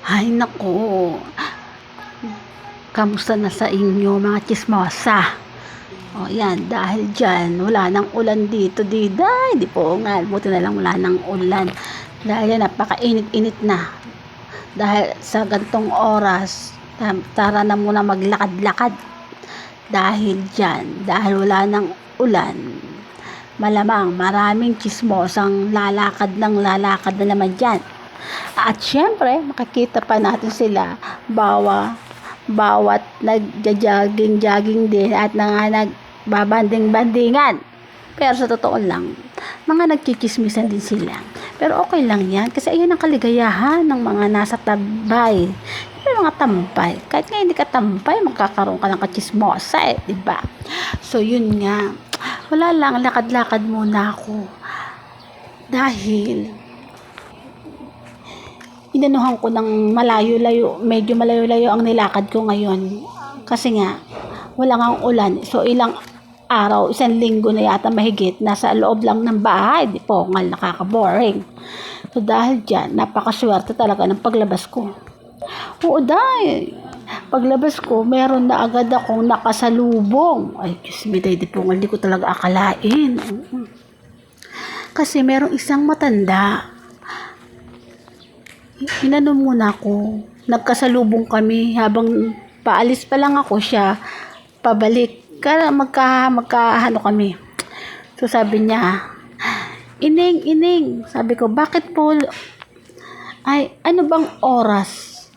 Ay naku, kamusta na sa inyo mga chismosa? O yan, dahil dyan, wala nang ulan dito, diday. Di po nga, buti na lang wala nang ulan. Dahil yan, napakainit-init na. Dahil sa gantong oras, tara na muna maglakad-lakad. Dahil dyan, dahil wala nang ulan, malamang maraming chismosang lalakad na naman dyan. At syempre, makikita pa natin sila bawat nagja-jogging din at nagbabanding-bandingan. Pero sa totoo lang, mga nagchichismisan din sila. Pero okay lang yan kasi ayun ang kaligayahan ng mga nasa tabay. Yung mga tampay. Kahit nga hindi ka tampay, magkakaroon ka ng kachismosa diba? So yun nga, wala lang, lakad-lakad muna ako. Dahil inanuhan ko ng medyo malayo-layo ang nilakad ko ngayon. Kasi nga, wala nga ulan. So, ilang araw, 1 linggo na yata mahigit, nasa loob lang ng bahay. Di po, nga nakaka-boring. So, dahil dyan, napakaswerte talaga ng paglabas ko. Oo, dahil paglabas ko, meron na agad akong nakasalubong. Ay, Diyos me, di po, hindi ko talaga akalain. Kasi merong isang matanda. Inano muna ako, nagkasalubong kami habang paalis pa lang ako siya, pabalik, magkahano kami. So sabi niya, Ining, sabi ko, bakit po, ay, ano bang oras?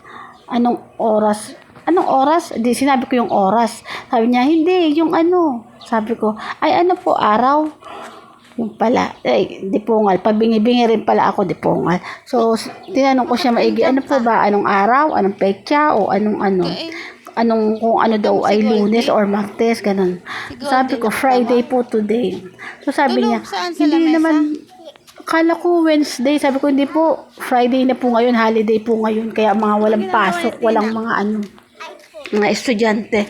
Anong oras? Di, sinabi ko yung oras. Sabi niya, hindi, yung ano. Sabi ko, ay, ano po, araw? Yung pala, di pungal, pabingi-bingi rin pala ako, di pungal. So, tinanong ko siya maigi, ano po ba, anong araw, anong petsa, o kung ano daw ay Lunes or Martes, ganun. Sabi ko, Friday po today. So, sabi niya, hindi naman, akala ko Wednesday, sabi ko, hindi po, Friday na po ngayon, holiday po ngayon, kaya mga walang pasok, walang mga mga estudyante.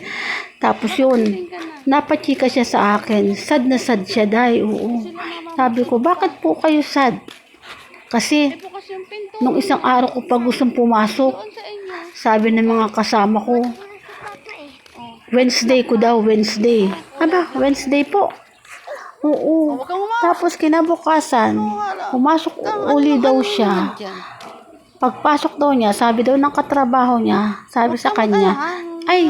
Tapos yun, napachika siya sa akin. Sad na sad siya, dahil. Oo. Sabi ko, bakit po kayo sad? Kasi, nung isang araw ko pa gustong pumasok, sabi ng mga kasama ko, Wednesday ko daw, Wednesday. Aba, Wednesday po. Oo. Tapos kinabukasan, pumasok uli daw siya. Pagpasok daw niya, sabi daw ng katrabaho niya, sabi sa kanya, ay,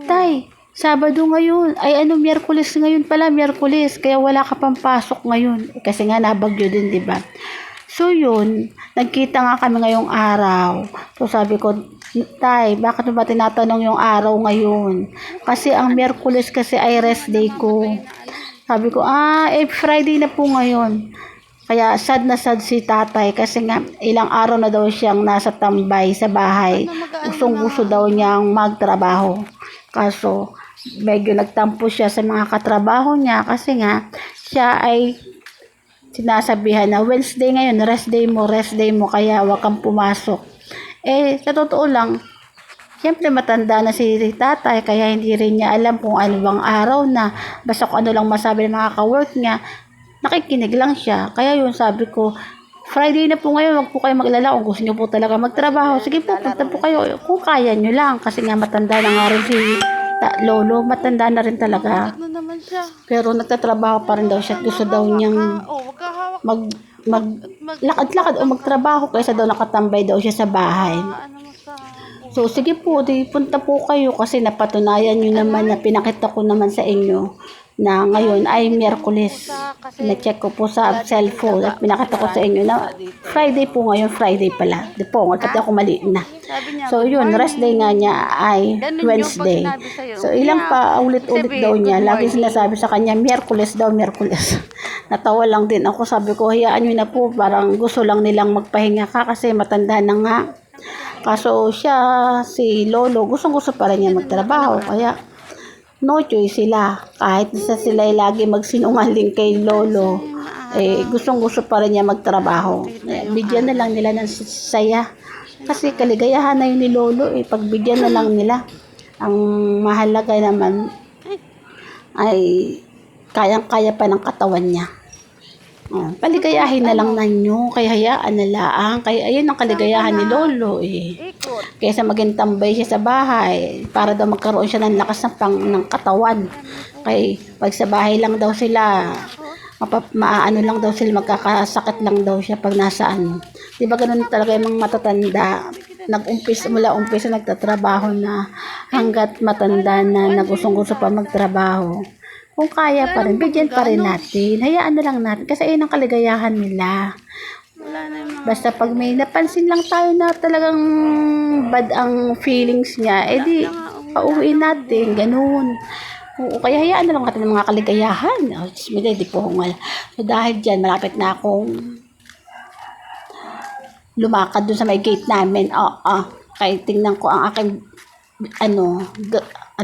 tay, Sabado ngayon, ay Miyerkules ngayon pala, Miyerkules, kaya wala ka pang pasok ngayon. Kasi nga nabagyo din, di ba? So yun, nagkita nga kami ngayong araw. So sabi ko, tay, bakit mo ba tinatanong yung araw ngayon? Kasi ang Miyerkules kasi ay rest day ko. Sabi ko, Friday na po ngayon. Kaya sad na sad si tatay kasi nga ilang araw na daw siyang nasa tambay sa bahay. Gustong-gusto daw niyang magtrabaho. Kaso, medyo nagtampo siya sa mga katrabaho niya kasi nga siya ay sinasabihan na Wednesday ngayon, rest day mo, kaya wag kang pumasok. Sa totoo lang, siyempre matanda na si tatay kaya hindi rin niya alam kung ano bang araw na. Basta kung ano lang masabi ng mga ka-work niya, nakikinig lang siya. Kaya yun, sabi ko, Friday na po ngayon, wag po kayo maglala kung gusto niyo po talaga magtrabaho. Sige po, punta po kayo kung kaya niyo lang. Kasi nga matanda na nga rin si lolo, matanda na rin talaga. Pero nagtatrabaho pa rin daw siya. Gusto daw niyang maglakad-lakad o magtrabaho kaysa daw nakatambay daw siya sa bahay. So, sige po, punta po kayo kasi napatunayan nyo naman na pinakita ko naman sa inyo na ngayon ay Miyerkules. Na-check ko po sa cellphone at pinakita ko sa inyo na Friday po ngayon, Friday pala. Di po, pati ako mali na. So, yun, rest day nga niya ay Wednesday. So, ilang pa ulit-ulit daw niya. Lagi sinasabi sa kanya, Miyerkules daw, Miyerkules. Natawa lang din ako. Sabi ko, hayaan nyo na po. Parang gusto lang nilang magpahinga ka kasi matanda na nga. Kaso siya, si Lolo, gustong-gusto pa rin niya magtrabaho. Kaya, no choice sila. Kahit sila lagi magsinungaling kay Lolo, gustong-gusto pa rin niya magtrabaho. Bigyan na lang nila ng saya. Kasi kaligayahan na yun ni Lolo, pagbigyan na lang nila. Ang mahalaga naman ay kayang-kaya pa ng katawan niya. Oh, paligayahin na lang ninyo, kaya hayaan na lang. Kaya ayun ang kaligayahan ni Lolo eh. Kaysa maging tambay siya sa bahay, para daw magkaroon siya ng lakas ng katawan. Kaya pag sa bahay lang daw sila, maaano lang daw sila, magkakasakit lang daw siya pag nasaan. Di ba ganun talaga yung mga matatanda? Mula umpisa nagtatrabaho na hanggat matanda na nagusong-gusto pa magtrabaho. Kung kaya pa rin, bigyan pa rin natin. Hayaan na lang natin kasi ayun ang kaligayahan nila. Basta pag may napansin lang tayo na talagang bad ang feelings niya, edi pauwiin natin, ganun. Oo, kaya hayaan na lang natin ng mga kaligayahan. Oh, bismillah, di po hungal. So dahil dyan, malapit na akong lumakad dun sa may gate namin. Kaya tingnan ko ang aking, ano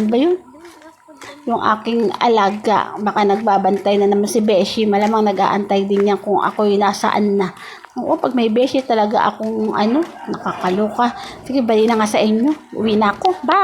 ba yun? Yung aking alaga, baka nagbabantay na naman si Beshi, malamang nag-aantay din niya kung ako'y nasaan na. Oo, pag may Beshi talaga akong nakakaloka. Sige, bali na nga sa inyo. Uwi na ako. Bye!